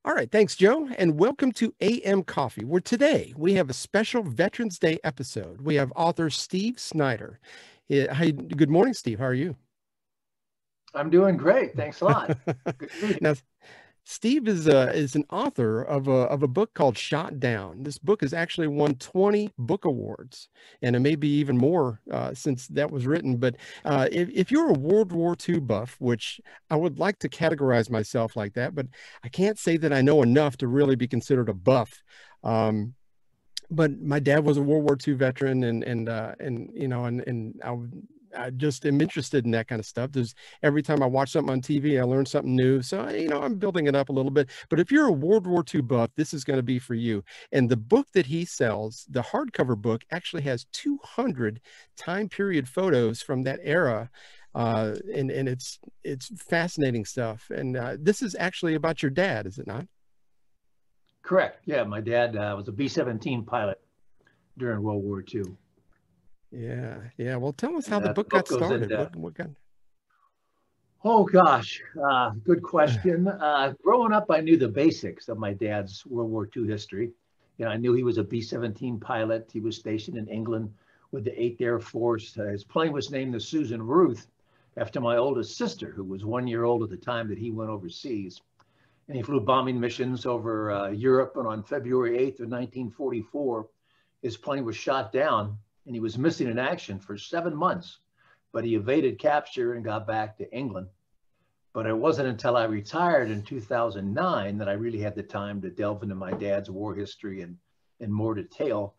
All right, thanks, Joe, and welcome to AM Coffee, where today we have a special Veterans Day episode. We have author Steve Snyder. Good morning, Steve. How are you? I'm doing great. Thanks a lot. Good to be here. Now, Steve is an author of a book called Shot Down. This book has actually won 20 book awards, and it may be even more since that was written. But if you're a World War II buff, which I would like to categorize myself like that, but I can't say that I know enough to really be considered a buff. Um, but my dad was a World War II veteran, and you know, and I just am interested in that kind of stuff. There's every time I watch something on TV, I learn something new. So you know, I'm building it up a little bit. But if you're a World War II buff, this is going to be for you. And the book that he sells, the hardcover book, actually has 200 time period photos from that era. And it's fascinating stuff. And this is actually about your dad, is it not? Correct. Yeah, my dad was a B-17 pilot during World War II. Yeah, yeah. Well, tell us And how the the book got book goes started. into, What got? oh gosh, good question. Growing up, I knew the basics of my dad's World War II history. I knew he was a B-17 pilot. He was stationed in England with the 8th Air Force. His plane was named the Susan Ruth after my oldest sister, who was 1 year old at the time that he went overseas. And he flew bombing missions over Europe. And on February 8th of 1944, his plane was shot down and he was missing in action for 7 months. But he evaded capture and got back to England. But it wasn't until I retired in 2009 that I really had the time to delve into my dad's war history in more detail.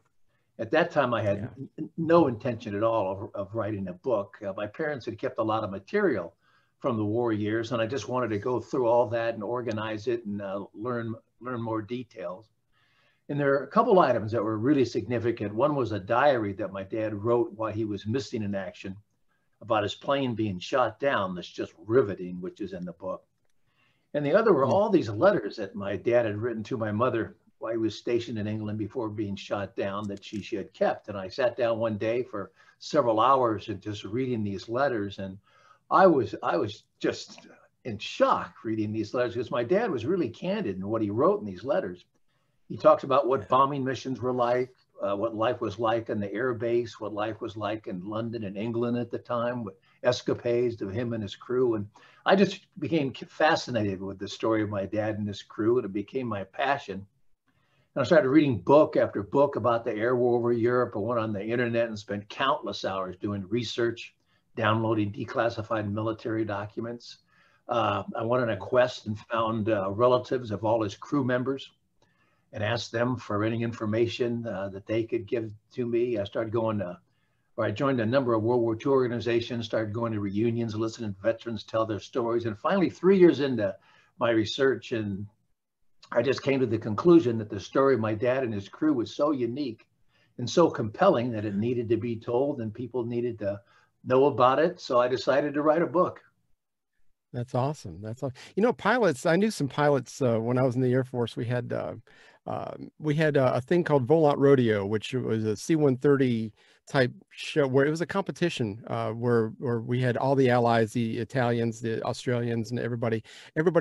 At that time, I had Yeah. no intention at all of writing a book. My parents had kept a lot of material from the war years, and I just wanted to go through all that and organize it and learn more details. And there are a couple items that were really significant. One was a diary that my dad wrote while he was missing in action about his plane being shot down. That's just riveting, which is in the book. And the other were Mm. all these letters that my dad had written to my mother while he was stationed in England before being shot down that she had kept. And I sat down one day for several hours and just reading these letters. And I was just in shock reading these letters because my dad was really candid in what he wrote in these letters. He talks about what Yeah. bombing missions were like, what life was like on the air base, what life was like in London and England at the time, what escapades of him and his crew. And I just became fascinated with the story of my dad and his crew, and it became my passion. And I started reading book after book about the air war over Europe. I went on the internet and spent countless hours doing research, downloading declassified military documents. I went on a quest and found relatives of all his crew members and asked them for any information that they could give to me. I joined a number of World War II organizations, started going to reunions, listening to veterans tell their stories. And finally, 3 years into my research, and I just came to the conclusion that the story of my dad and his crew was so unique and so compelling that it needed to be told and people needed to know about it. So I decided to write a book. That's awesome. That's all. You know, pilots. I knew some pilots when I was in the Air Force. We had a thing called Volant Rodeo, which was a C-130 type show where it was a competition where we had all the allies, the Italians, the Australians, and everybody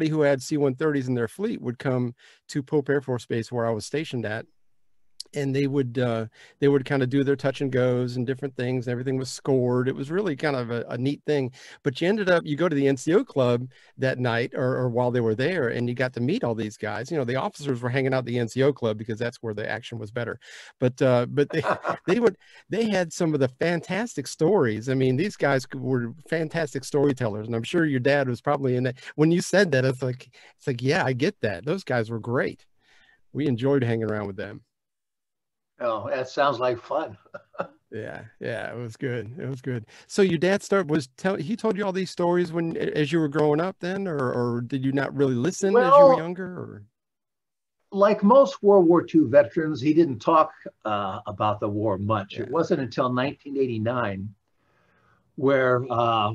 who had C-130s in their fleet would come to Pope Air Force Base where I was stationed at, and they would kind of do their touch and goes and different things. Everything was scored. It was really kind of a neat thing. But you go to the NCO club that night or while they were there, and you got to meet all these guys. You know, the officers were hanging out at the NCO club because that's where the action was better. But they would they had some of the fantastic stories. I mean, these guys were fantastic storytellers, and I'm sure your dad was probably in that. When you said that, it's like yeah, I get that. Those guys were great. We enjoyed hanging around with them. Oh, that sounds like fun. Yeah, yeah, it was good. It was good. So your dad he told you all these stories when as you were growing up then, or did you not really listen as you were Well, younger? Or like most World War II veterans, he didn't talk about the war much. It yeah, wasn't until 1989 where a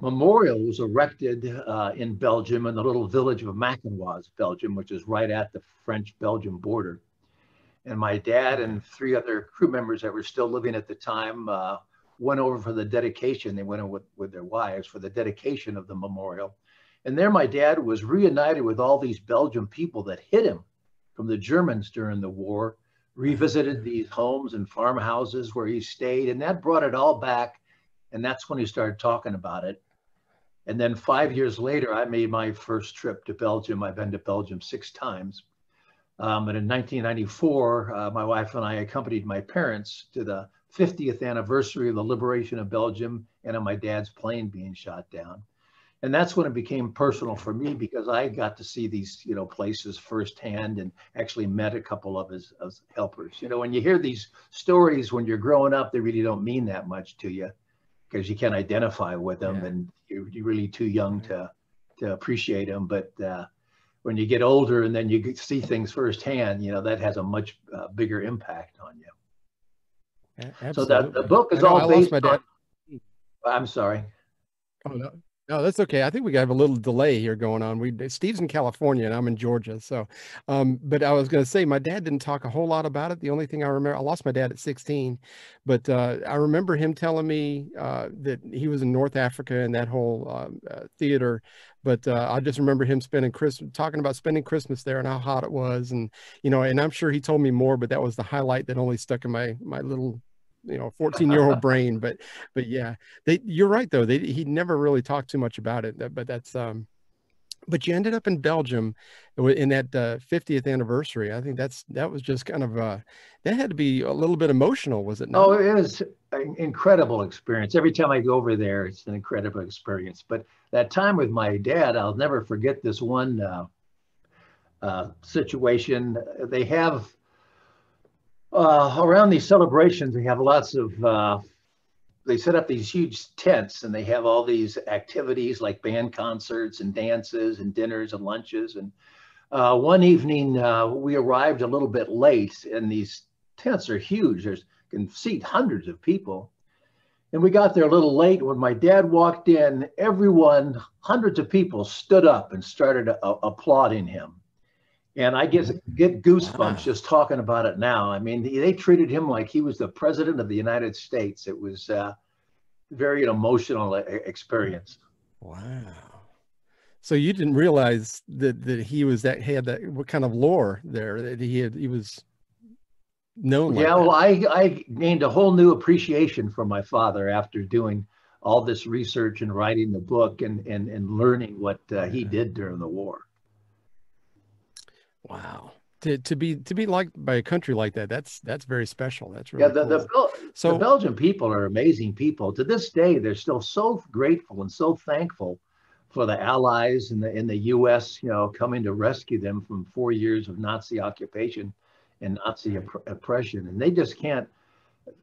memorial was erected in Belgium in the little village of Mackinoise, Belgium, which is right at the French-Belgium border. And my dad yeah, and three other crew members that were still living at the time went over for the dedication. They went in with their wives for the dedication of the memorial. And there my dad was reunited with all these Belgian people that hid him from the Germans during the war, revisited these homes and farmhouses where he stayed, and that brought it all back. And that's when he started talking about it. And then 5 years later, I made my first trip to Belgium. I've been to Belgium 6 times. And in 1994, my wife and I accompanied my parents to the 50th anniversary of the liberation of Belgium and of my dad's plane being shot down. And that's when it became personal for me, because I got to see these, places firsthand and actually met a couple of his helpers. When you hear these stories when you're growing up, they really don't mean that much to you because you can't identify with them, and you're really too young to appreciate them. But when you get older and then you see things firsthand, that has a much bigger impact on you. Absolutely. So that the book is all based on. I'm sorry. Oh, no. No, that's okay. I think we have a little delay here going on. Steve's in California and I'm in Georgia. So, but I was going to say, my dad didn't talk a whole lot about it. The only thing I remember, I lost my dad at 16, but I remember him telling me that he was in North Africa and that whole theater. But I just remember him talking about spending Christmas there and how hot it was. And, and I'm sure he told me more, but that was the highlight that only stuck in my little 14-year-old brain. But yeah, you're right though. He never really talked too much about it, but that's but you ended up in Belgium in that 50th anniversary. I think that was just kind of that had to be a little bit emotional, was it not? Oh, it is an incredible experience. Every time I go over there, it's an incredible experience. But that time with my dad, I'll never forget this one situation. They have around these celebrations, they have lots of, they set up these huge tents and they have all these activities like band concerts and dances and dinners and lunches. And one evening we arrived a little bit late, and these tents are huge. You can seat hundreds of people. And we got there a little late. When my dad walked in, everyone, hundreds of people stood up and started applauding him. And I get goosebumps just talking about it now. I mean, they treated him like he was the president of the United States. It was very emotional experience. Wow. So you didn't realize that he had that what kind of lore there, that he was known like that. Well, I gained a whole new appreciation for my father after doing all this research and writing the book and learning what he did during the war. Wow. To be liked by a country like that, that's very special. That's really cool. The Belgian people are amazing people. To this day, they're still so grateful and so thankful for the Allies and in the U.S., coming to rescue them from 4 years of Nazi occupation and Nazi oppression. And they just can't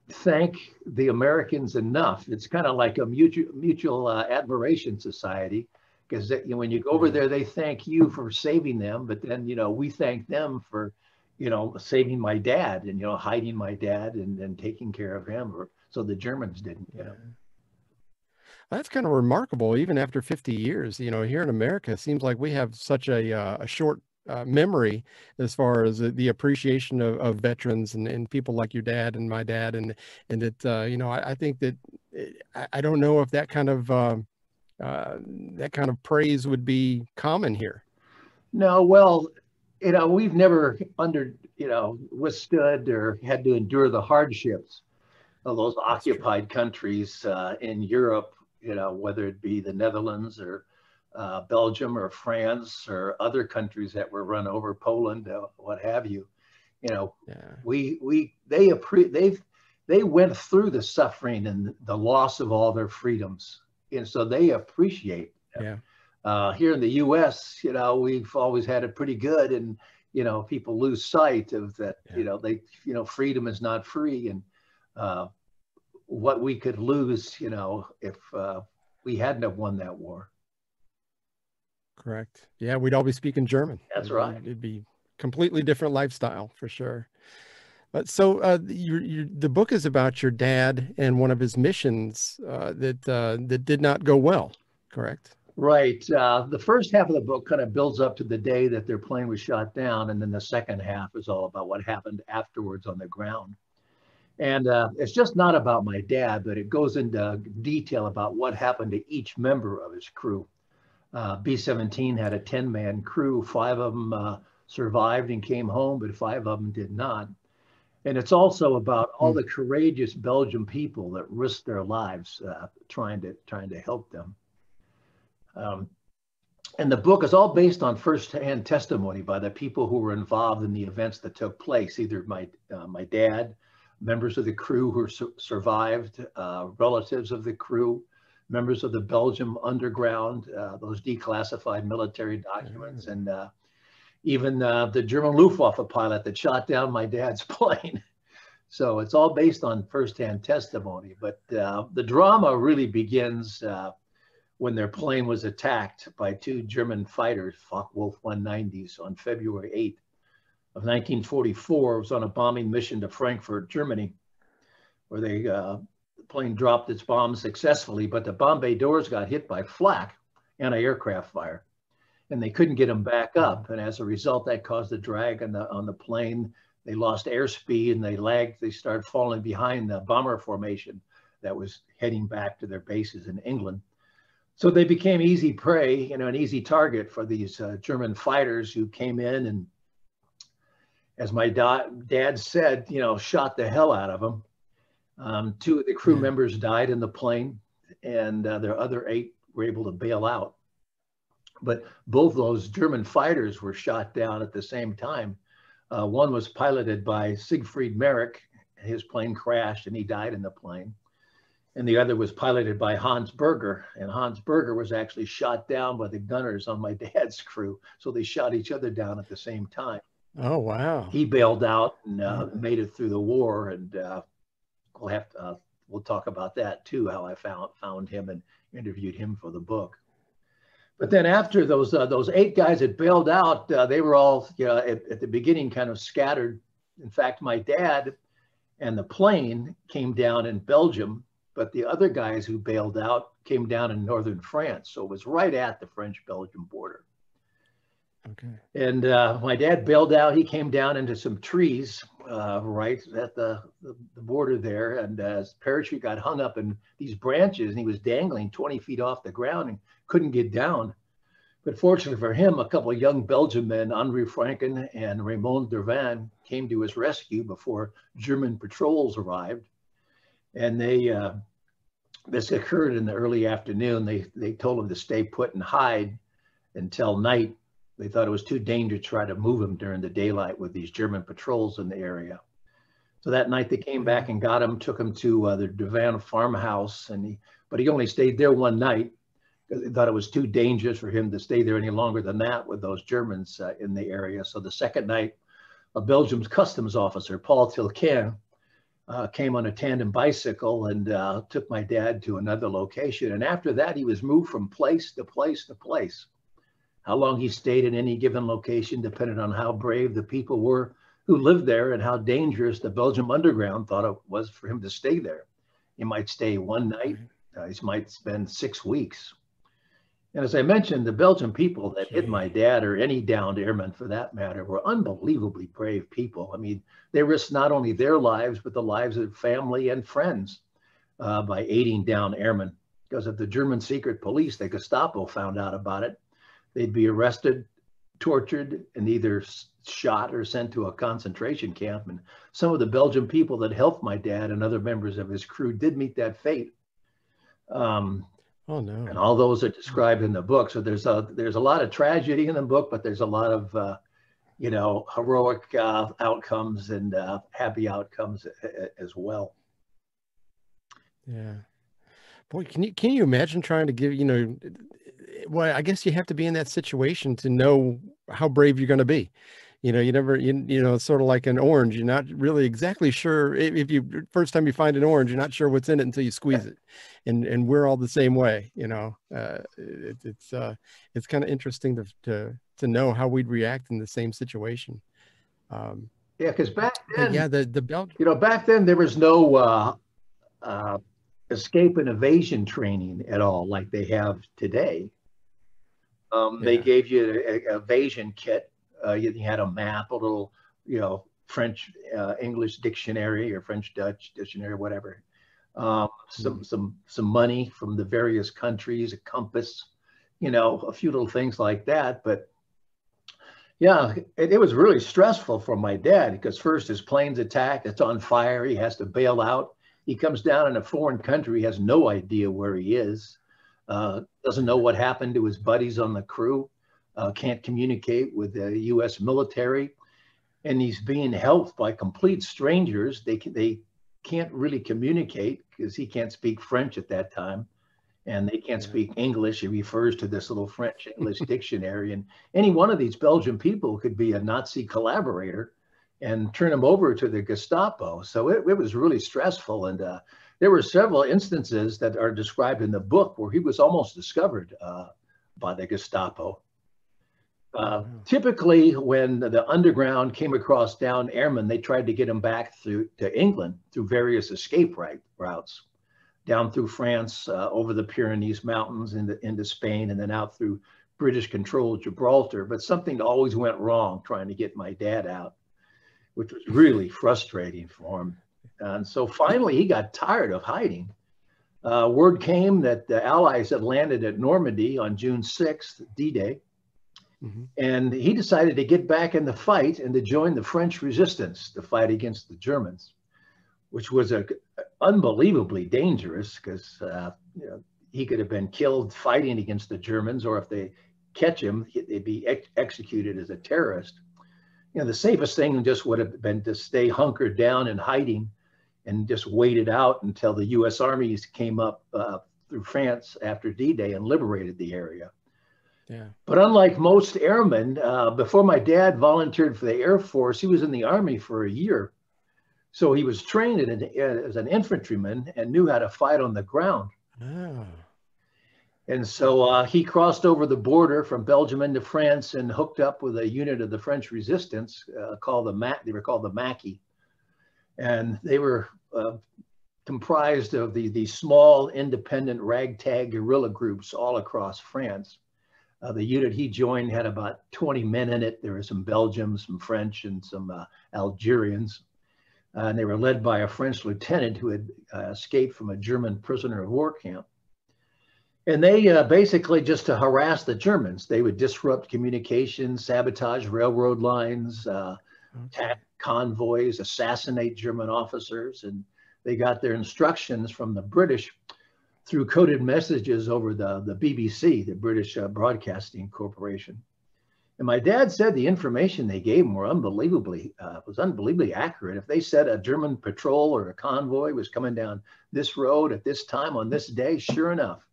thank the Americans enough. It's kind of like a mutual admiration society. Because when you go over there, they thank you for saving them, but then we thank them for saving my dad and hiding my dad and taking care of him, so the Germans didn't get him. That's kind of remarkable, even after 50 years. Here in America, it seems like we have such a short memory as far as the appreciation of veterans and people like your dad and my dad, and that I think that I don't know if that kind of praise would be common here. No, well, we've never withstood or had to endure the hardships of those occupied countries in Europe, whether it be the Netherlands or Belgium or France or other countries that were run over, Poland, what have you. They went through the suffering and the loss of all their freedoms. And so they appreciate them. Here in the U.S., we've always had it pretty good, and people lose sight of that. Freedom is not free, and what we could lose, if we hadn't have won that war. Correct. Yeah, we'd all be speaking German. That's right. It'd be completely different lifestyle for sure. So the book is about your dad and one of his missions that did not go well, correct? Right. The first half of the book kind of builds up to the day that their plane was shot down, and then the second half is all about what happened afterwards on the ground. And it's just not about my dad, but it goes into detail about what happened to each member of his crew. B-17 had a 10-man crew. 5 of them survived and came home, but 5 of them did not. And it's also about all the courageous Belgian people that risked their lives trying to help them. And the book is all based on first-hand testimony by the people who were involved in the events that took place, either my dad, members of the crew who survived, relatives of the crew, members of the Belgium underground, those declassified military documents, and even the German Luftwaffe pilot that shot down my dad's plane. So it's all based on first-hand testimony. But the drama really begins when their plane was attacked by 2 German fighters, Focke-Wulf 190s, on February 8th of 1944. It was on a bombing mission to Frankfurt, Germany, where the plane dropped its bombs successfully, but the bomb bay doors got hit by flak, anti-aircraft fire, and they couldn't get them back up. And as a result, that caused a drag on the plane. They lost airspeed and they lagged. They started falling behind the bomber formation that was heading back to their bases in England. So they became easy prey, an easy target for these German fighters who came in and, as my dad said, shot the hell out of them. 2 of the crew members died in the plane, and their other 8 were able to bail out. But both those German fighters were shot down at the same time. One was piloted by Siegfried Merrick. His plane crashed and he died in the plane. And the other was piloted by Hans Berger. And Hans Berger was actually shot down by the gunners on my dad's crew. So they shot each other down at the same time. Oh, wow. He bailed out and made it through the war. And we'll talk about that too, how I found him and interviewed him for the book. But then after those 8 guys that bailed out, they were all at the beginning kind of scattered. In fact, my dad and the plane came down in Belgium, but the other guys who bailed out came down in northern France. So it was right at the French-Belgian border. Okay. And my dad bailed out. He came down into some trees right at the border there, and his parachute got hung up in these branches, and he was dangling 20 feet off the ground and couldn't get down. But fortunately for him, a couple of young Belgian men, Henri Franken and Raymond Dervan, came to his rescue before German patrols arrived. And this occurred in the early afternoon. They told him to stay put and hide until night. They thought it was too dangerous to try to move him during the daylight with these German patrols in the area. So that night they came back and got him, took him to the Dervan farmhouse, but he only stayed there one night because they thought it was too dangerous for him to stay there any longer than that with those Germans in the area. So the second night, a Belgium's customs officer, Paul Tilquin, came on a tandem bicycle and took my dad to another location. And after that, he was moved from place to place to place. How long he stayed in any given location depended on how brave the people were who lived there and how dangerous the Belgium underground thought it was for him to stay there. He might stay one night, he might spend 6 weeks. And as I mentioned, the Belgian people that hit my dad, or any downed airman for that matter, were unbelievably brave people. I mean, they risked not only their lives, but the lives of family and friends by aiding downed airmen. Because if the German secret police, the Gestapo, found out about it, they'd be arrested, tortured, and either shot or sent to a concentration camp. And some of the Belgian people that helped my dad and other members of his crew did meet that fate. Oh, no. And all those are described in the book. So there's a lot of tragedy in the book, but there's a lot of, heroic outcomes and happy outcomes as well. Yeah. Boy, can you imagine trying to give, well, I guess you have to be in that situation to know how brave you're going to be. You never, it's sort of like an orange. You're not really exactly sure if first time you find an orange, you're not sure what's in it until you squeeze it. And we're all the same way, it's kind of interesting to know how we'd react in the same situation. Yeah, because back then, back then there was no escape and evasion training at all like they have today. They gave you an evasion kit. You had a map, a little, French English dictionary or French Dutch dictionary, whatever. Some money from the various countries, a compass, you know, a few little things like that. But yeah, it was really stressful for my dad because first his plane's attacked, it's on fire, he has to bail out. He comes down in a foreign country, has no idea where he is, doesn't know what happened to his buddies on the crew, can't communicate with the U.S. military, and he's being helped by complete strangers. They can't really communicate because he can't speak French at that time, and they can't speak English. He refers to this little French English dictionary, and any one of these Belgian people could be a Nazi collaborator and turn him over to the Gestapo. So it was really stressful, and there were several instances that are described in the book where he was almost discovered by the Gestapo. Typically, when the underground came across down airmen, they tried to get him back to England through various escape routes, down through France, over the Pyrenees Mountains into Spain, and then out through British-controlled Gibraltar. But something always went wrong trying to get my dad out, which was really frustrating for him. And so finally, he got tired of hiding. Word came that the Allies had landed at Normandy on June 6th, D-Day. Mm-hmm. And he decided to get back in the fight and to join the French resistance to fight against the Germans, which was unbelievably dangerous because you know, he could have been killed fighting against the Germans, or if they catch him, they'd be executed as a terrorist. You know, the safest thing just would have been to stay hunkered down in hiding and just wait it out until the U.S. armies came up through France after D-Day and liberated the area. Yeah. But unlike most airmen, before my dad volunteered for the Air Force, he was in the Army for a year. So he was trained as an infantryman and knew how to fight on the ground. Oh. And so he crossed over the border from Belgium into France and hooked up with a unit of the French resistance called they were called the Maquis. And they were comprised of these small independent ragtag guerrilla groups all across France. The unit he joined had about 20 men in it. There were some Belgians, some French, and some Algerians. And they were led by a French lieutenant who had escaped from a German prisoner of war camp. And they basically, just to harass the Germans, they would disrupt communications, sabotage railroad lines, attack convoys, assassinate German officers. And they got their instructions from the British through coded messages over the BBC, the British Broadcasting Corporation. And my dad said the information they gave him was unbelievably accurate. If they said a German patrol or a convoy was coming down this road at this time on this day, sure enough,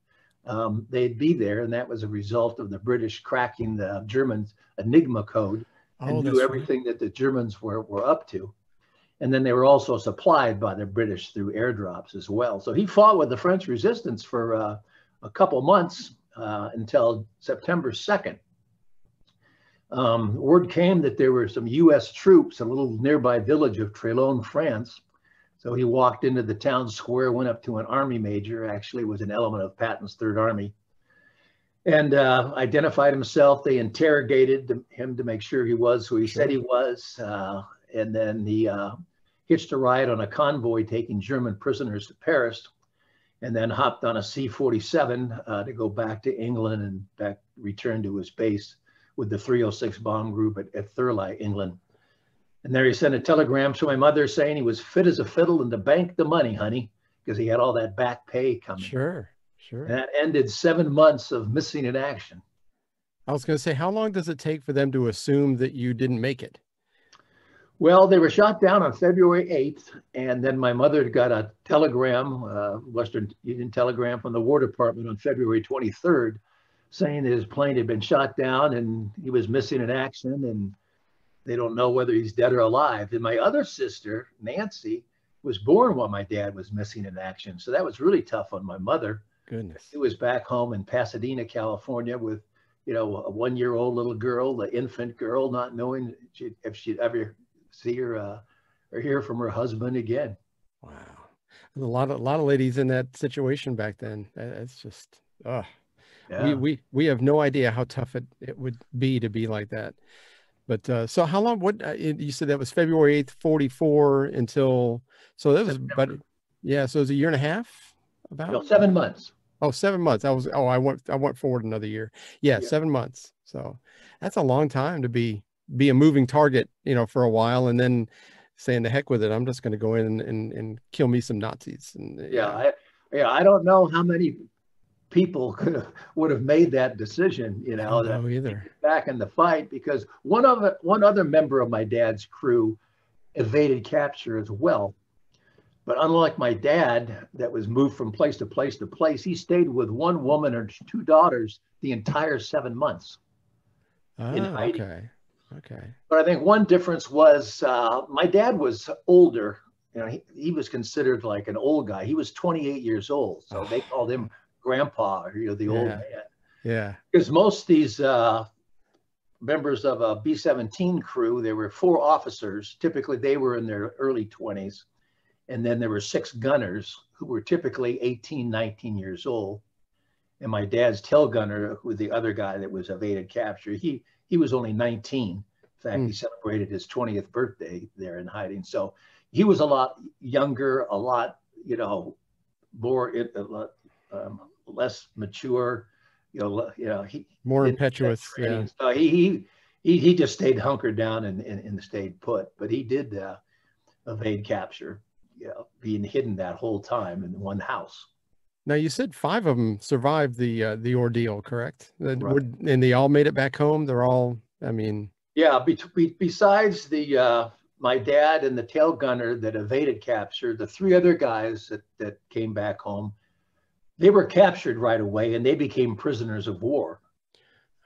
they'd be there. And that was a result of the British cracking the Germans' Enigma code and knew everything that the Germans were up to. And then they were also supplied by the British through airdrops as well. So he fought with the French resistance for a couple months until September 2nd. Word came that there were some U.S. troops in a little nearby village of Trélon, France. So he walked into the town square, went up to an army major, actually was an element of Patton's Third Army, and identified himself. They interrogated him to make sure he was who he said he was. And then he hitched a ride on a convoy taking German prisoners to Paris, and then hopped on a C-47 to go back to England and return to his base with the 306 bomb group at Thurley, England. And there he sent a telegram to my mother saying he was fit as a fiddle and to bank the money, honey, because he had all that back pay coming. Sure. And that ended 7 months of missing in action. I was going to say, how long does it take for them to assume that you didn't make it? Well, they were shot down on February 8th, and then my mother got a telegram, Western Union telegram from the War Department on February 23rd, saying that his plane had been shot down and he was missing in action, and they don't know whether he's dead or alive. And my other sister, Nancy, was born while my dad was missing in action. So that was really tough on my mother. Goodness. He was back home in Pasadena, California with, you know, a 1-year-old little girl, the infant girl, not knowing if she'd ever see her or hear from her husband again. Wow. A lot of ladies in that situation back then. It's just, yeah. We have no idea how tough it would be to be like that. But so how long, you said that was February 8th, 44 until, so that was, but yeah, so it was a year and a half about? No, 7 months. Oh, 7 months. I went forward another year. Yeah, Yeah. 7 months. So that's a long time to be a moving target, for a while, and then saying the heck with it. I'm just going to go in and kill me some Nazis. And Yeah. yeah, I don't know how many people would have made that decision, I don't that know to either. get back in the fight, because one other member of my dad's crew evaded capture as well. But unlike my dad, that was moved from place to place to place, he stayed with one woman and two daughters the entire 7 months in Oh, hiding. okay. Okay. But I think one difference was my dad was older. He was considered like an old guy. He was 28 years old, so they called Oh, him grandpa, or the old yeah. man. Yeah. Because most of these members of a B-17 crew, there were four officers. Typically, they were in their early 20s. And then there were six gunners who were typically 18, 19 years old. And my dad's tail gunner, who was the other guy that was evaded capture, he was only 19. In fact, he Mm. celebrated his 20th birthday there in hiding. So he was a lot younger, a lot, more, less mature. He More didn't get that impetuous. Yeah. training. So he just stayed hunkered down and stayed put. But he did evade capture, being hidden that whole time in one house. Now you said five of them survived the ordeal, correct? Right. And they all made it back home. They're all, I mean, Yeah. Besides the my dad and the tail gunner that evaded capture, the three other guys that came back home, they were captured right away and they became prisoners of war,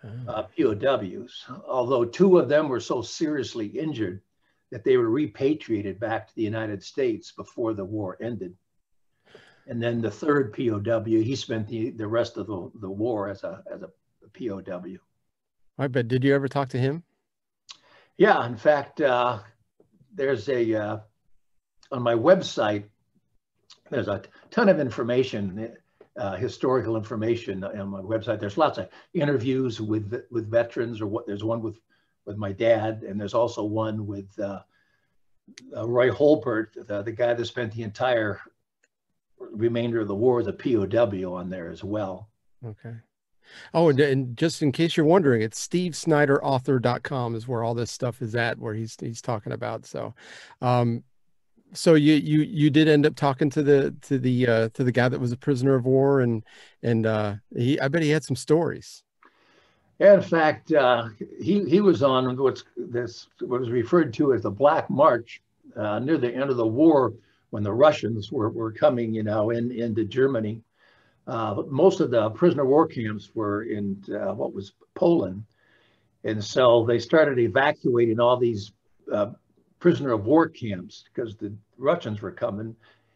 oh, POWs. Although two of them were so seriously injured that they were repatriated back to the United States before the war ended. And then the third POW, he spent the rest of the war as a POW. I bet. Did you ever talk to him? Yeah, in fact, there's on my website, there's a ton of information, historical information on my website. There's lots of interviews with veterans, there's one with my dad, and there's also one with Roy Holbert, the guy that spent the entire remainder of the war as a POW on there as well. Okay. Oh, and just in case you're wondering, it's stevesnyderauthor.com is where all this stuff is at, where he's talking about. So, um, so you did end up talking to the guy that was a prisoner of war, and I bet he had some stories. Yeah, in fact, he was on what was referred to as the Black March near the end of the war, when the Russians were coming, into Germany. Most of the prisoner of war camps were in what was Poland. And so they started evacuating all these prisoner of war camps because the Russians were coming.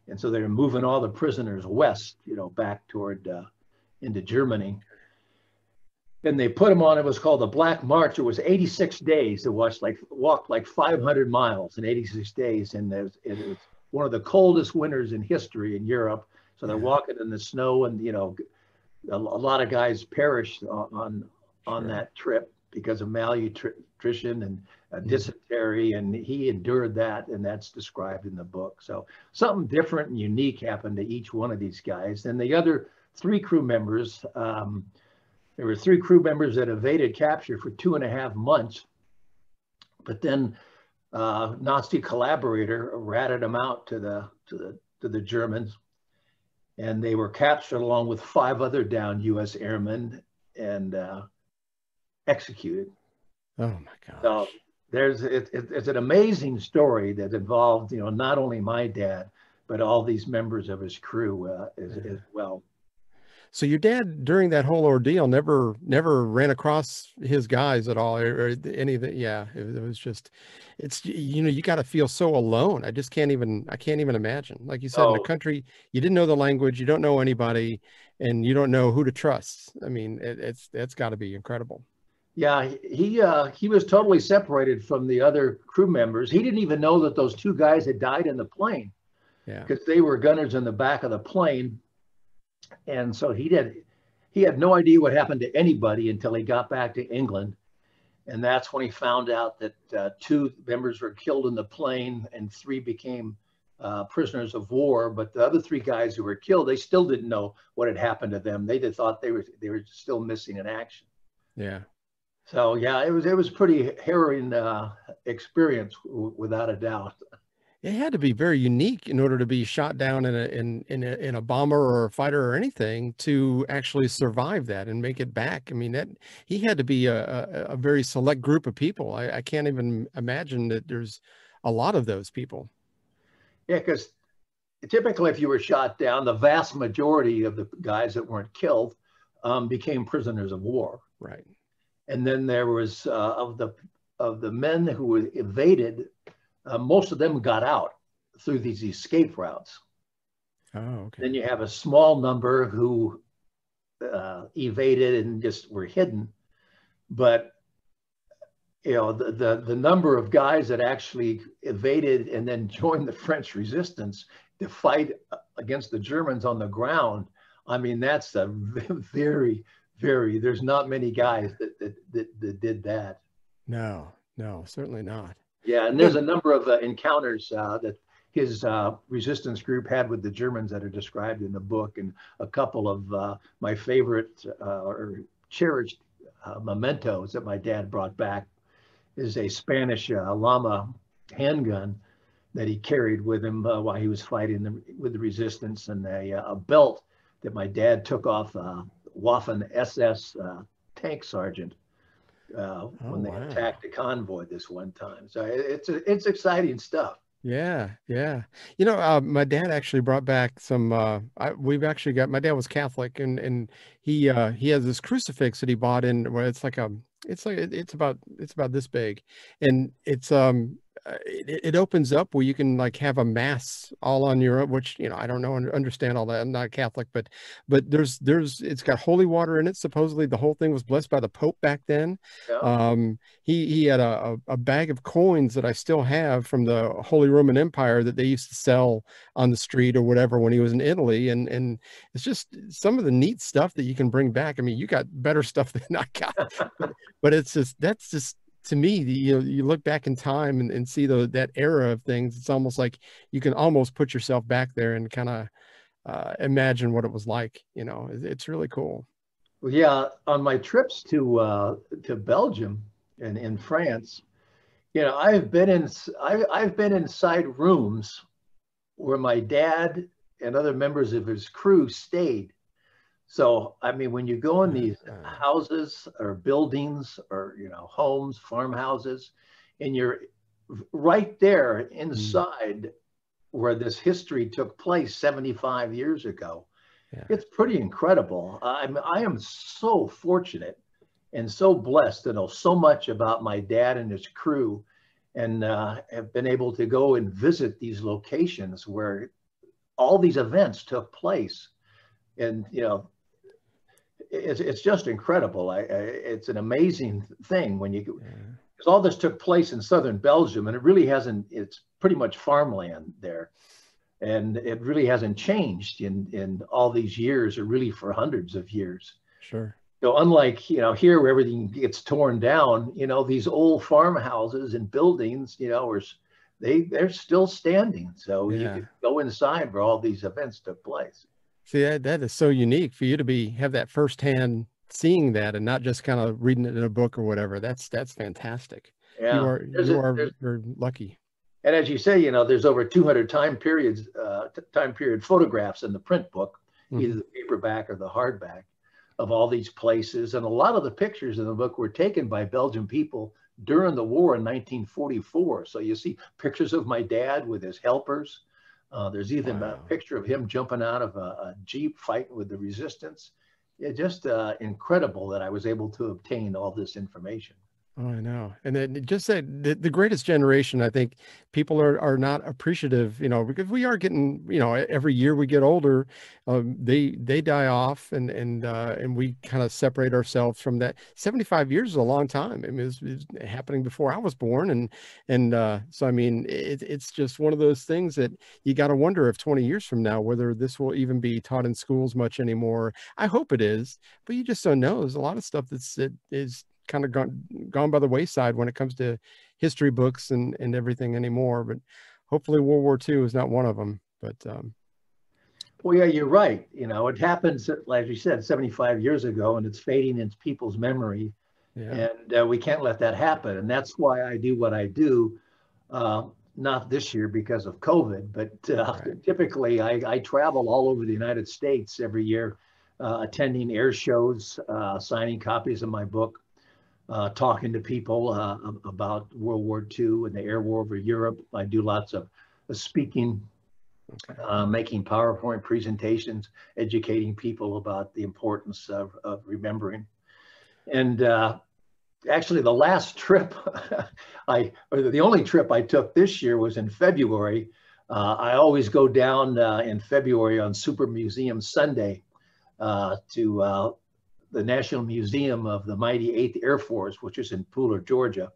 And so they were moving all the prisoners west, back toward into Germany. And they put them on, it was called the Black March. It was 86 days to walk like 500 miles in 86 days. And it was one of the coldest winters in history in Europe. So they're Yeah, walking in the snow, and a lot of guys perished on sure. that trip because of malnutrition and Mm. dysentery, and he endured that, and that's described in the book. So something different and unique happened to each one of these guys. And the other three crew members, there were three crew members that evaded capture for 2.5 months, but then Nazi collaborator ratted them out to the Germans, and they were captured along with 5 other downed U.S. airmen and executed. Oh my So gosh. it's an amazing story that involved, not only my dad, but all these members of his crew as Yeah. well. So your dad during that whole ordeal never ran across his guys at all, or any of the, yeah, it was just, it's, you got to feel so alone. I can't even imagine. Like you said, in a So country you didn't know the language, you don't know anybody, and you don't know who to trust. I mean, it's got to be incredible. yeah, he was totally separated from the other crew members. He didn't even know that those two guys had died in the plane Yeah. because they were gunners in the back of the plane. And so he had no idea what happened to anybody until he got back to England. And that's when he found out that 2 members were killed in the plane and 3 became prisoners of war, but the other three guys who were killed, they still didn't know what had happened to them. They just thought they were still missing in action. Yeah. So yeah, it was pretty harrowing experience without a doubt. It had to be very unique in order to be shot down in a bomber or a fighter or anything to actually survive that and make it back. I mean, that he had to be a very select group of people. I can't even imagine that there's a lot of those people. Yeah, because typically, if you were shot down, the vast majority of the guys that weren't killed became prisoners of war. Right. And then there was of the men who were evaded, most of them got out through these escape routes. Oh, okay. Then you have a small number who evaded and just were hidden. But you know, the number of guys that actually evaded and then joined the French resistance to fight against the Germans on the ground, I mean, that's a very, very, there's not many guys that did that. No, certainly not. Yeah, and there's a number of encounters that his resistance group had with the Germans that are described in the book, and a couple of my favorite or cherished mementos that my dad brought back is a Spanish llama handgun that he carried with him while he was fighting with the resistance, and a belt that my dad took off Waffen SS tank sergeant when they attacked a convoy this one time. So it's exciting stuff. Yeah, yeah. You know, my dad actually brought back some. We've actually got. My dad was Catholic, and he has this crucifix that he bought in. Where it's like it's about this big, and it opens up where you can like have a mass all on your own, which, you know, I don't know understand all that. I'm not Catholic, but there's it's got holy water in it. Supposedly the whole thing was blessed by the Pope back then. Yeah. He had a bag of coins that I still have from the Holy Roman Empire that they used to sell on the street or whatever when he was in Italy, and it's just some of the neat stuff that you can bring back. I mean, you got better stuff than I got, but it's just that's just to me, you know, you look back in time and see that era of things. It's almost like you can almost put yourself back there and kind of imagine what it was like. You know, it's really cool. Well, yeah, on my trips to Belgium and in France, you know, I've been inside rooms where my dad and other members of his crew stayed. So, I mean, when you go in these houses or buildings or, you know, homes, farmhouses, and you're right there inside where this history took place 75 years ago, it's pretty incredible. I am so fortunate and so blessed to know so much about my dad and his crew, and have been able to go and visit these locations where all these events took place. And, you know, it's just incredible. It's an amazing thing when you, because all this took place in southern Belgium, and it really hasn't, it's pretty much farmland there. And it really hasn't changed in all these years, or really for hundreds of years. Sure. So unlike, you know, here where everything gets torn down, you know, these old farmhouses and buildings, you know, they're still standing. So you can go inside where all these events took place. See, that is so unique for you to have that firsthand seeing that and not just kind of reading it in a book or whatever. That's fantastic. Yeah. You're lucky. And as you say, you know, there's over 200 time period photographs in the print book, either the paperback or the hardback, of all these places. And a lot of the pictures in the book were taken by Belgian people during the war in 1944. So you see pictures of my dad with his helpers. There's even a picture of him jumping out of a Jeep fighting with the resistance. It's just incredible that I was able to obtain all this information. Oh, I know. And then just said the greatest generation, I think people are not appreciative, you know, because we are getting, you know, every year we get older, they die off, and we kind of separate ourselves from that. 75 years is a long time. I mean, it's happening before I was born. And so, I mean, it's just one of those things that you got to wonder if 20 years from now, whether this will even be taught in schools much anymore. I hope it is, but you just don't know. There's a lot of stuff that is kind of gone by the wayside when it comes to history books and everything anymore, but hopefully World War II is not one of them. But Well, yeah, you're right. It happens, like you said, 75 years ago, and it's fading in people's memory. yeah, And we can't let that happen. And that's why I do what I do. Uh, Not this year because of COVID, but right. typically I travel all over the United States every year, attending air shows, signing copies of my book, talking to people about World War II and the air war over Europe. I do lots of speaking, Okay. making PowerPoint presentations, educating people about the importance of remembering. And actually, the last trip or the only trip I took this year was in February. I always go down in February on Super Museum Sunday to the National Museum of the Mighty 8th Air Force, which is in Pooler, Georgia,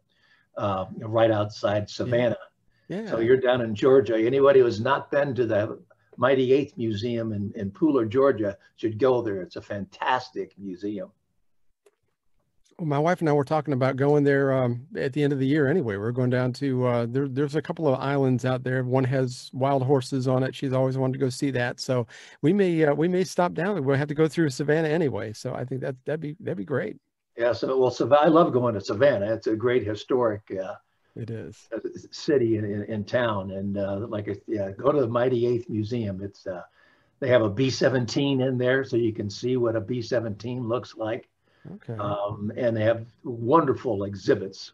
right outside Yeah. Savannah. So Yeah. you're down in Georgia. Anybody who's not been to the Mighty 8th Museum in Pooler, Georgia, should go there. It's a fantastic museum. Well, my wife and I were talking about going there at the end of the year anyway. We're going down to there's a couple of islands out there. One has wild horses on it. She's always wanted to go see that. So we may stop down. We'll have to go through Savannah anyway. So I think that'd be great. Yeah, so well, Savannah, I love going to Savannah. It's a great historic It is. city in town, and yeah, go to the Mighty 8th Museum. It's they have a B-17 in there, so you can see what a B-17 looks like, Okay. and they have wonderful exhibits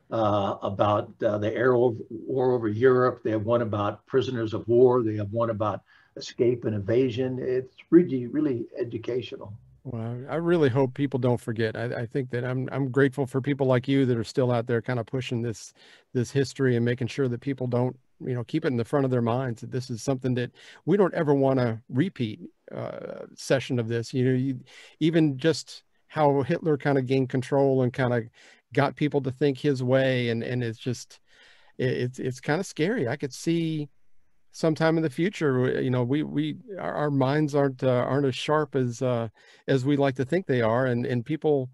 about the air war over Europe. They have one about prisoners of war. They have one about escape and evasion. It's really, really educational. Well, I really hope people don't forget. I think that I'm grateful for people like you that are still out there kind of pushing this history and making sure that people don't, keep it in the front of their minds that this is something that we don't ever want to repeat session of this. Even just how Hitler kind of gained control and kind of got people to think his way, and it's just it's kind of scary. I could see sometime in the future, our minds aren't as sharp as we like to think they are, and people,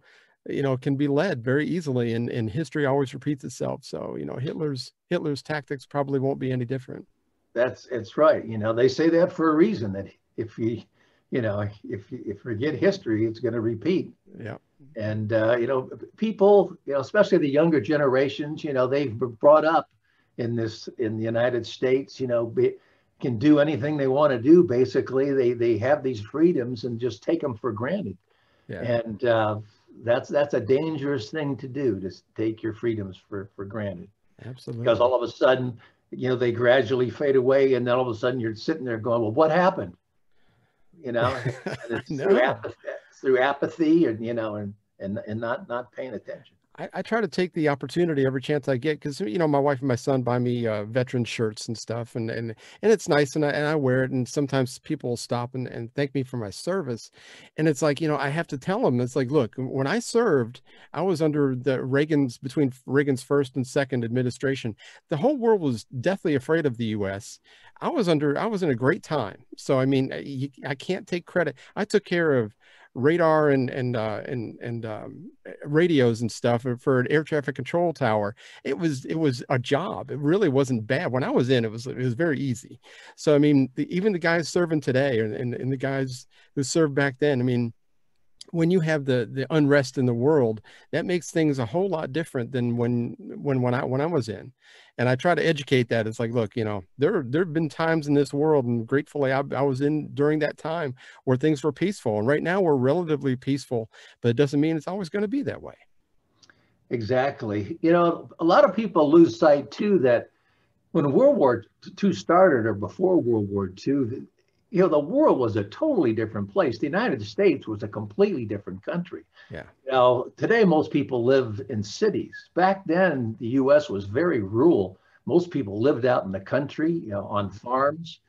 can be led very easily, and history always repeats itself. So, Hitler's tactics probably won't be any different. It's right. They say that for a reason, that if you forget history, it's going to repeat. Yeah. And people, especially the younger generations, they've been brought up in the United States, can do anything they want to do. Basically, they have these freedoms and just take them for granted. Yeah. And that's a dangerous thing to do, to take your freedoms for granted. Absolutely. Because all of a sudden, they gradually fade away, and then all of a sudden you're sitting there going, well, what happened? And it's through apathy and not paying attention. I try to take the opportunity every chance I get, because my wife and my son buy me veteran shirts and stuff, and it's nice, and I wear it, and sometimes people will stop and thank me for my service, and it's like, I have to tell them, it's like, look, when I served, I was under between Reagan's first and second administration. The whole world was deathly afraid of the U.S. I was in a great time. So I mean, I can't take credit. I took care of radar and radios and stuff for an air traffic control tower. It was a job. It really wasn't bad. When I was in, it was very easy. So I mean, even the guys serving today, and the guys who served back then, I mean, when you have the unrest in the world, that makes things a whole lot different than when I was in. And I try to educate that. It's like, look, there've been times in this world, and gratefully I was in during that time, where things were peaceful. And right now we're relatively peaceful, but it doesn't mean it's always going to be that way. Exactly. A lot of people lose sight too that when World War II started, or before World War II, the world was a totally different place. The United States was a completely different country. Yeah. Today, most people live in cities. Back then, the U.S. was very rural. Most people lived out in the country, on farms.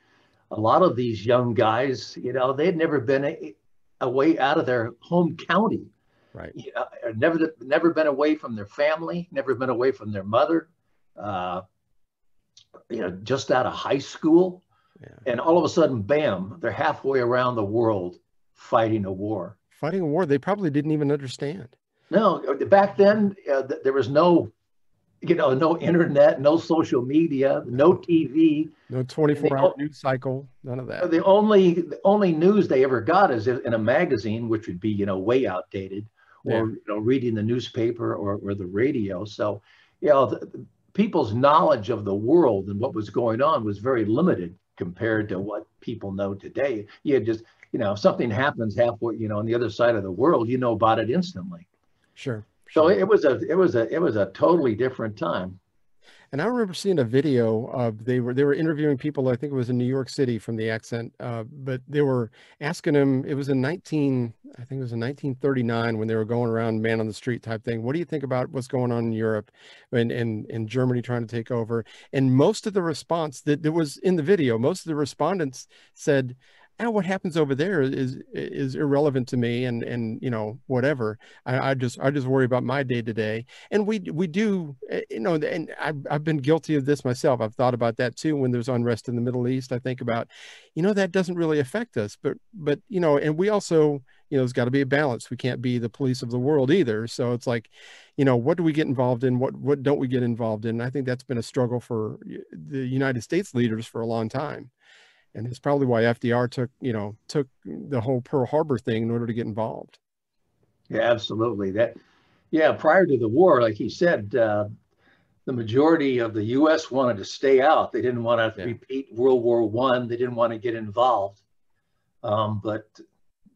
A lot of these young guys, they'd never been away out of their home county. Right. Never been away from their family, never been away from their mother, just out of high school. Yeah. And all of a sudden, bam, they're halfway around the world fighting a war. Fighting a war they probably didn't even understand. No, back then, there was no no internet, no social media, no TV. No And the, 24-hour news cycle, none of that. the only news they ever got is in a magazine, which would be, way outdated, Yeah, or reading the newspaper or the radio. So, people's knowledge of the world and what was going on was very limited compared to what people know today. You had just, if something happens halfway, on the other side of the world, you know about it instantly. sure, So sure. it was a totally different time. And I remember seeing a video of they were interviewing people. I think it was in New York City from the accent, but they were asking him. It was in 19, I think it was in 1939 when they were going around man on the street type thing. What do you think about what's going on in Europe and Germany trying to take over? And most of the response that was in the video, most of the respondents said, "Oh, what happens over there is irrelevant to me, and whatever. I just worry about my day to day." And we do, and I've been guilty of this myself. I've thought about that too. When there's unrest in the Middle East, I think about, that doesn't really affect us, but and we also, there's got to be a balance. We can't be the police of the world either. So it's like, what do we get involved in? What don't we get involved in? And I think that's been a struggle for the United States leaders for a long time. And it's probably why FDR took the whole Pearl Harbor thing in order to get involved. Yeah, absolutely. Yeah, prior to the war, like he said, the majority of the U.S. wanted to stay out. They didn't want to Yeah. repeat World War I. They didn't want to get involved. But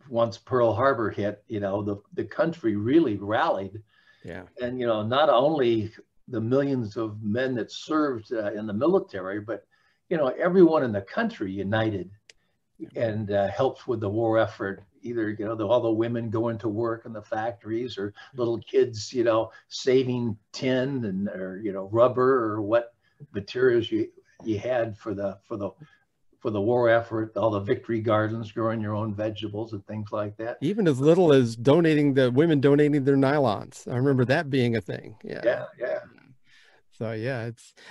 once Pearl Harbor hit, the country really rallied. Yeah. And, not only the millions of men that served in the military, but, everyone in the country united and helped with the war effort. Either, all the women going to work in the factories, or little kids, saving tin or, rubber, or what materials you had for the war effort, all the victory gardens, growing your own vegetables and things like that. Even as little as women donating their nylons. I remember that being a thing. Yeah. Yeah, yeah. So yeah,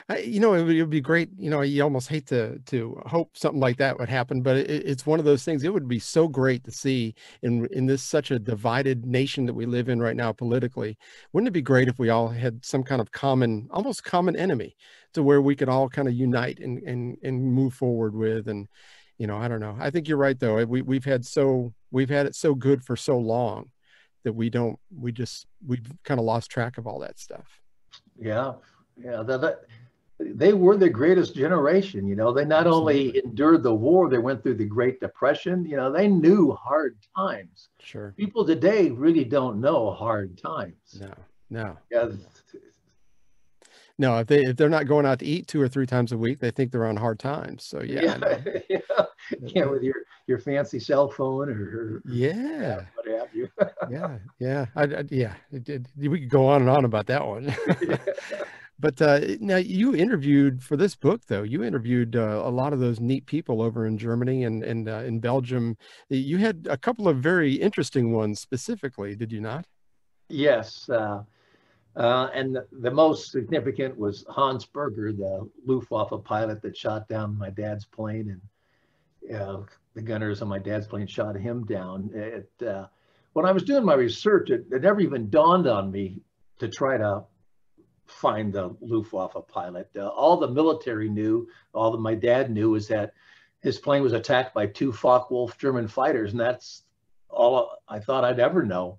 it would be great. You almost hate to hope something like that would happen, but it's one of those things. It would be so great to see in this such a divided nation that we live in right now politically. Wouldn't it be great if we all had some kind of almost common enemy, to where we could all kind of unite and move forward with? And I don't know. I think you're right though. We've had it so good for so long that we've kind of lost track of all that stuff. Yeah, yeah. They were the greatest generation. They not only Absolutely. endured the war, they went through the Great Depression. They knew hard times. Sure. People today really don't know hard times. No, no. Yeah, No, if they're not going out to eat 2 or 3 times a week, they think they're on hard times. So yeah, yeah, I know. yeah, yeah. With your fancy cell phone or Yeah, what have you. yeah, yeah. Yeah. We could go on and on about that one. But now you interviewed for this book, though. You interviewed a lot of those neat people over in Germany and in Belgium. You had a couple of very interesting ones specifically, did you not? Yes. And the most significant was Hans Berger, the Luftwaffe pilot that shot down my dad's plane, and the gunners on my dad's plane shot him down. When I was doing my research, it never even dawned on me to try to find the Luftwaffe pilot. All the military knew, all that my dad knew, is that his plane was attacked by 2 Focke-Wulf German fighters, and that's all I thought I'd ever know.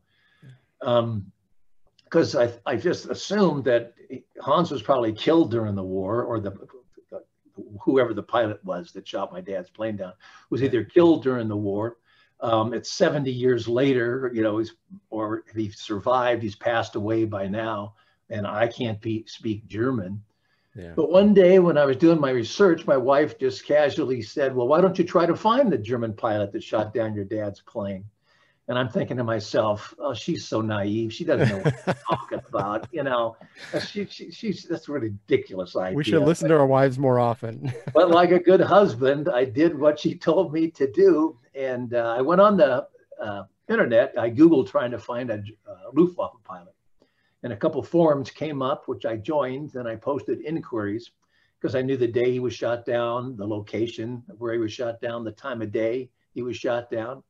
Because I just assumed that Hans was probably killed during the war, or whoever the pilot was that shot my dad's plane down was either killed during the war. It's 70 years later, or if he survived, he's passed away by now, and I can't speak German. Yeah. But one day when I was doing my research, my wife just casually said, "Well, why don't you try to find the German pilot that shot down your dad's plane?" And I'm thinking to myself, "Oh, she's so naive. She doesn't know what she's talking about. That's a ridiculous idea." We should listen to our wives more often. But like a good husband, I did what she told me to do. And I went on the internet. I Googled trying to find a Luftwaffe pilot. And a couple forums came up, which I joined, and I posted inquiries because I knew the day he was shot down, the location of where he was shot down, the time of day he was shot down.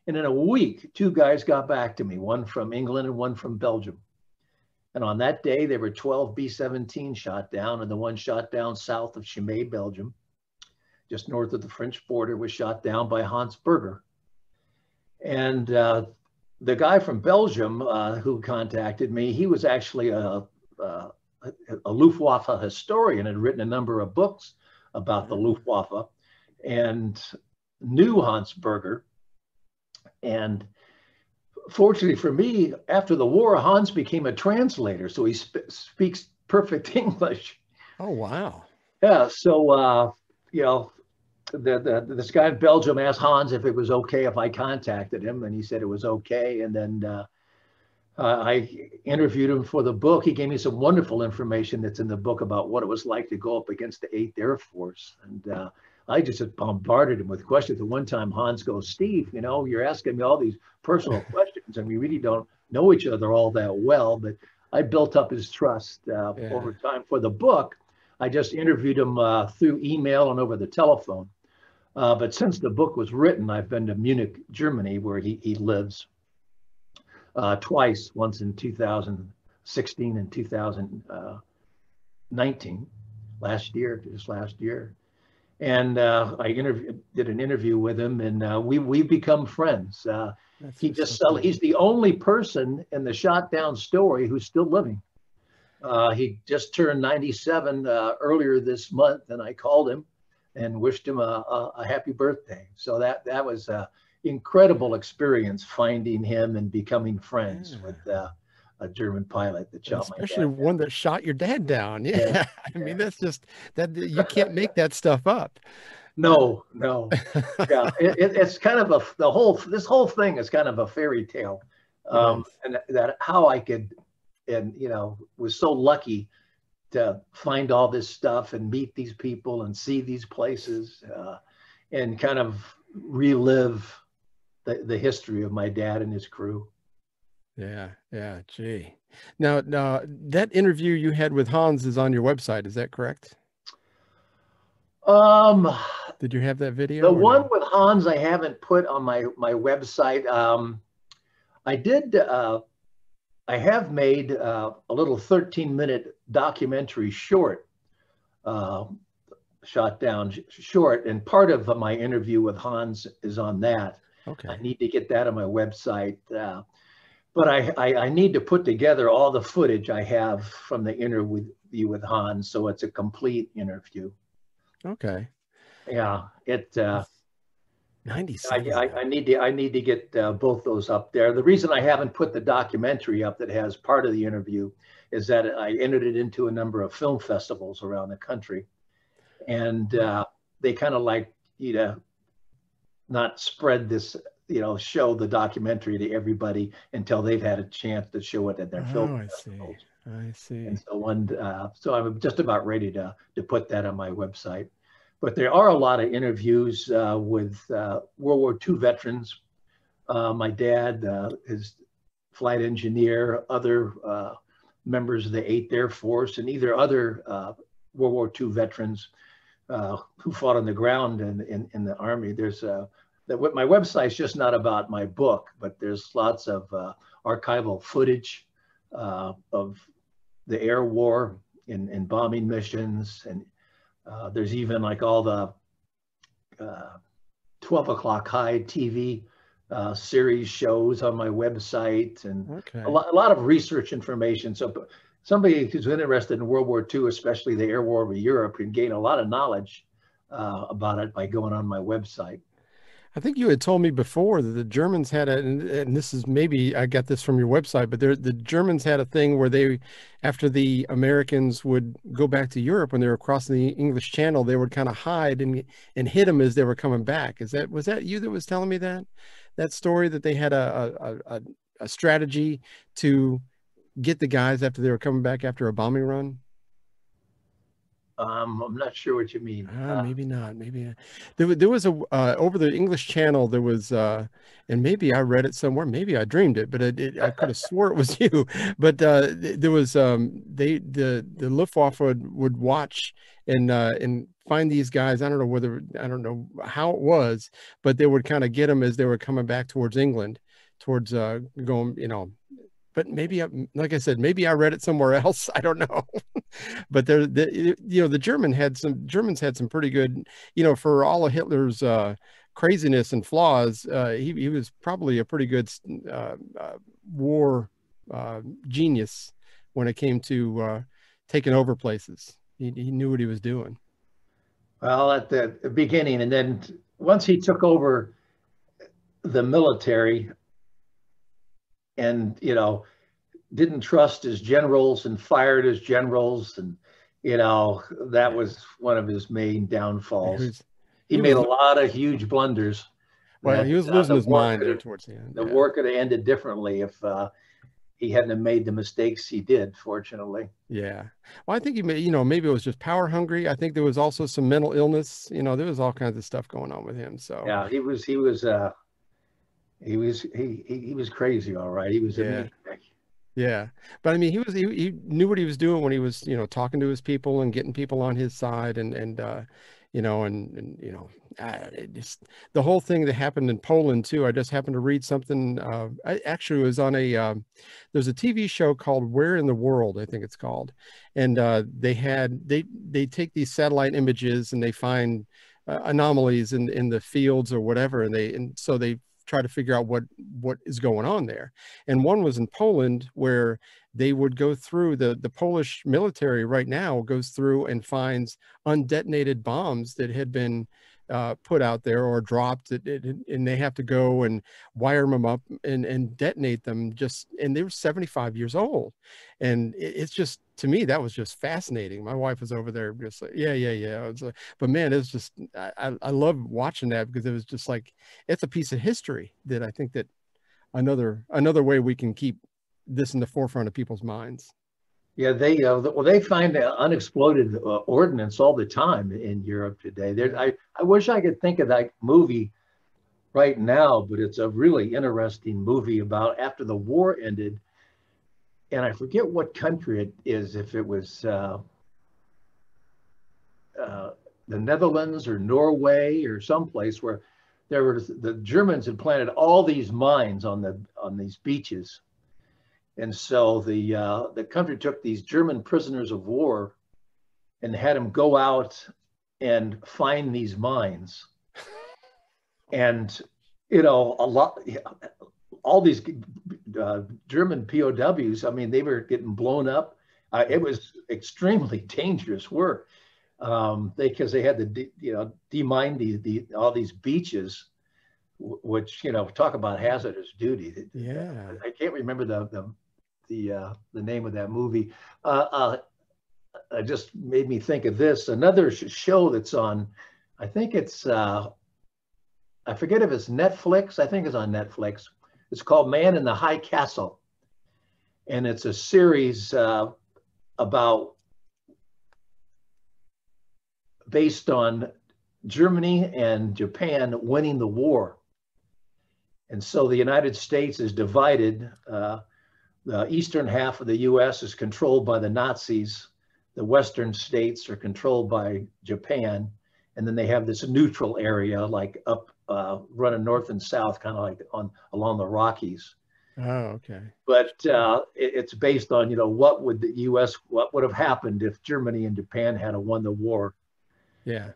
And in a week, 2 guys got back to me, one from England and one from Belgium. And on that day, there were 12 B-17 shot down, and the one shot down south of Chimay, Belgium, just north of the French border, was shot down by Hans Berger. And the guy from Belgium who contacted me, he was actually a Luftwaffe historian, had written a number of books about the Luftwaffe, and knew Hans Berger. And fortunately for me, after the war, Hans became a translator, so he speaks perfect English. Oh, wow. Yeah, so you know, this guy in Belgium asked Hans if it was okay if I contacted him, and he said it was okay. And then I interviewed him for the book. He gave me some wonderful information that's in the book about what it was like to go up against the 8th Air Force. And I just bombarded him with questions. At one time, Hans goes, "Steve, you know, you're asking me all these personal questions, and we really don't know each other all that well." But I built up his trust over time. For the book, I just interviewed him through email and over the telephone. But since the book was written, I've been to Munich, Germany, where he lives twice, once in 2016 and 2019, just last year. And I did an interview with him, and we've become friends. He's the only person in the shot down story who's still living. He just turned 97 earlier this month, and I called him and wished him a happy birthday. So that was an incredible experience, finding him and becoming friends with a German pilot that shot my dad. Especially one that shot your dad down. Yeah. I mean, that's just that you can't make that stuff up. No. Yeah, it's kind of this whole thing is kind of a fairy tale. And that how I could, and was so lucky to find all this stuff and meet these people and see these places and kind of relive the history of my dad and his crew. Yeah. Gee. Now, that interview you had with Hans is on your website. Is that correct? Did you have that video? The one with Hans I haven't put on my website. I have made a little 13-minute documentary short, shot down short, and part of my interview with Hans is on that. Okay. I need to get that on my website. But I need to put together all the footage I have from the interview with Hans, so it's a complete interview. Okay. Yeah, 97. I need to get both those up there. The reason I haven't put the documentary up that has part of the interview is that I entered it into a number of film festivals around the country, and they kind of like not spread this. Show the documentary to everybody until they've had a chance to show it at their film festivals. I see. And so I'm just about ready to put that on my website. But there are a lot of interviews with World War II veterans. My dad, his flight engineer, other members of the 8th Air Force, and either other World War II veterans who fought on the ground in the Army. There's my website's just not about my book, but there's lots of archival footage of the air war and bombing missions. And there's even like all the 12 o'clock high TV series shows on my website, and a lot of research information. So somebody who's interested in World War II, especially the air war over Europe, can gain a lot of knowledge about it by going on my website. I think you had told me before that the Germans had and this is maybe I got this from your website, but the Germans had a thing where they, after the Americans would go back to Europe when they were crossing the English Channel, they would kind of hide and hit them as they were coming back. Was that you that was telling me that story, that they had a strategy to get the guys after they were coming back after a bombing run? I'm not sure what you mean. Maybe not. Maybe not. There was a over the English Channel. There was, and maybe I read it somewhere. Maybe I dreamed it, but I could have swore it was you. But there was the Luftwaffe would watch and find these guys. I don't know how it was, but they would kind of get them as they were coming back towards England, towards going, but maybe, like I said, maybe I read it somewhere else. I don't know. But the Germans had some pretty good, for all of Hitler's craziness and flaws, he was probably a pretty good war genius when it came to taking over places. He knew what he was doing. Well, at the beginning, and then once he took over the military, and didn't trust his generals and fired his generals, and that was one of his main downfalls. He made a lot of huge blunders. Well, he was losing his mind there towards the end. The war could have ended differently if he hadn't made the mistakes he did, fortunately. Yeah. Well, I think he may, maybe it was just power hungry. I think there was also some mental illness. There was all kinds of stuff going on with him. So yeah, he was crazy, all right. He was a maniac. Yeah. But I mean, he knew what he was doing when he was, talking to his people and getting people on his side, just the whole thing that happened in Poland too. I just happened to read something. I actually was on there's a TV show called Where in the World, I think it's called. And they take these satellite images and they find anomalies in the fields or whatever. And so they try to figure out what is going on there. And one was in Poland, where they would go through the Polish military right now goes through and finds undetonated bombs that had been put out there or dropped, and they have to go and wire them up and detonate them. And they were 75 years old. And it's just, to me, that was just fascinating. My wife was over there just like, yeah. But man, it's just, I love watching that, because it was just like, it's a piece of history that I think that another way we can keep this in the forefront of people's minds. Yeah, they find unexploded ordnance all the time in Europe today. I wish I could think of that movie right now, but it's a really interesting movie about after the war ended, and I forget what country it is, if it was the Netherlands or Norway or someplace, where the Germans had planted all these mines on these beaches. And so the country took these German prisoners of war and had them go out and find these mines. And, all these German POWs, I mean, they were getting blown up. It was extremely dangerous work, because they had to, demine all these beaches, which, talk about hazardous duty. Yeah. I can't remember the name of that movie. It just made me think of this. Another show that's on, I think it's, I forget if it's Netflix. I think it's on Netflix. It's called Man in the High Castle. And it's a series based on Germany and Japan winning the war. And so the United States is divided. The eastern half of the US is controlled by the Nazis. The western states are controlled by Japan. And then they have this neutral area, like up running north and south, kind of like along the Rockies. Oh, okay. But it's based on, what would have happened if Germany and Japan had won the war. Yeah.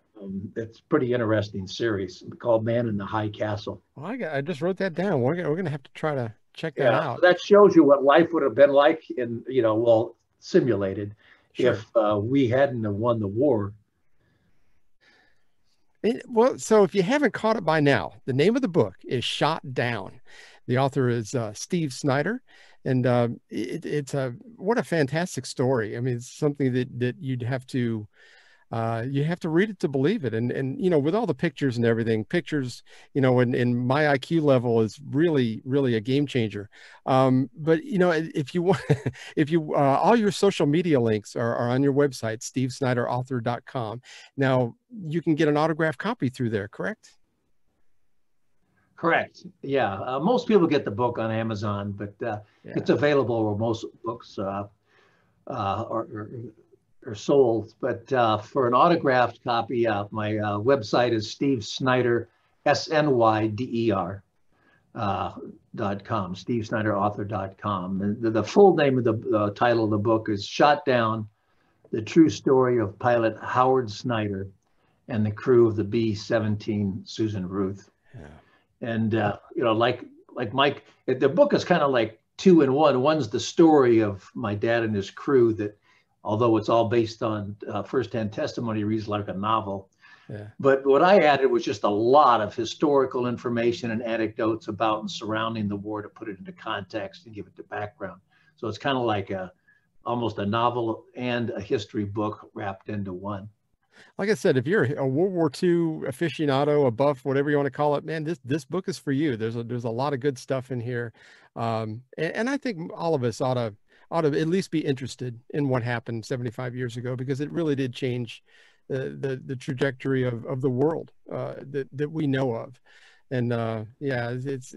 It's pretty interesting series called Man in the High Castle. Well, I just wrote that down. We're going to have to try to check that out. So that shows you what life would have been like simulated, sure, if we hadn't have won the war. Well, so if you haven't caught it by now, the name of the book is Shot Down. The author is Steve Snyder, and it's what a fantastic story. I mean, it's something that you'd have to read it to believe it. And with all the pictures and everything, and my IQ level is really, really a game changer. But if you want, all your social media links are on your website, stevesnyderauthor.com. Now you can get an autographed copy through there, correct? Correct. Yeah. Most people get the book on Amazon, but it's available where most books are sold. But for an autographed copy, my website is Steve Snyder, SNYDER, .com, stevesnyderauthor.com. And the full name of the title of the book is Shot Down, The True Story of Pilot Howard Snyder and the Crew of the B-17 Susan Ruth. Yeah. And, like Mike, the book is kind of like two in one. One's the story of my dad and his crew that, although it's all based on firsthand testimony, reads like a novel. Yeah. But what I added was just a lot of historical information and anecdotes about and surrounding the war to put it into context and give it the background. So it's kind of like almost a novel and a history book wrapped into one. Like I said, if you're a World War II aficionado, a buff, whatever you want to call it, man, this book is for you. There's a lot of good stuff in here, and I think all of us ought to at least be interested in what happened 75 years ago, because it really did change the trajectory of the world that we know of. And yeah, it's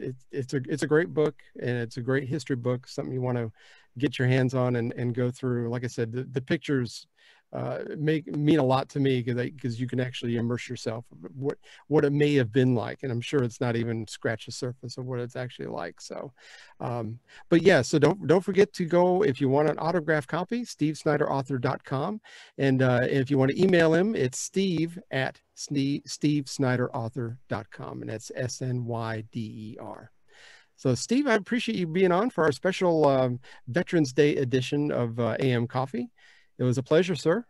a great book, and it's a great history book, something you want to get your hands on and go through. Like I said, the pictures mean a lot to me, because you can actually immerse yourself what it may have been like, and I'm sure it's not even scratched the surface of what it's actually like. So but yeah, so don't forget to go, if you want an autographed copy, stevesnyderauthor.com, and if you want to email him, it's steve@stevesnyderauthor.com, and that's SNYDER. So Steve, I appreciate you being on for our special Veterans Day edition of AM Coffee. It was a pleasure, sir.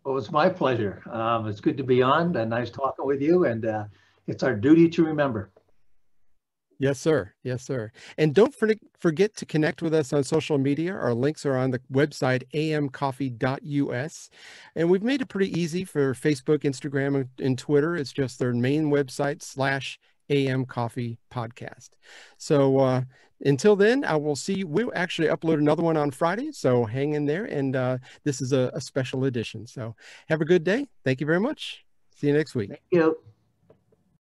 Well, it's my pleasure. It's good to be on, and nice talking with you. And it's our duty to remember. Yes, sir. Yes, sir. And don't forget to connect with us on social media. Our links are on the website, amcoffee.us. And we've made it pretty easy for Facebook, Instagram, and Twitter. It's just their main website /AM Coffee Podcast. So until then, I will see you. We'll actually upload another one on Friday, so hang in there. And this is a special edition. So have a good day. Thank you very much. See you next week. Thank you.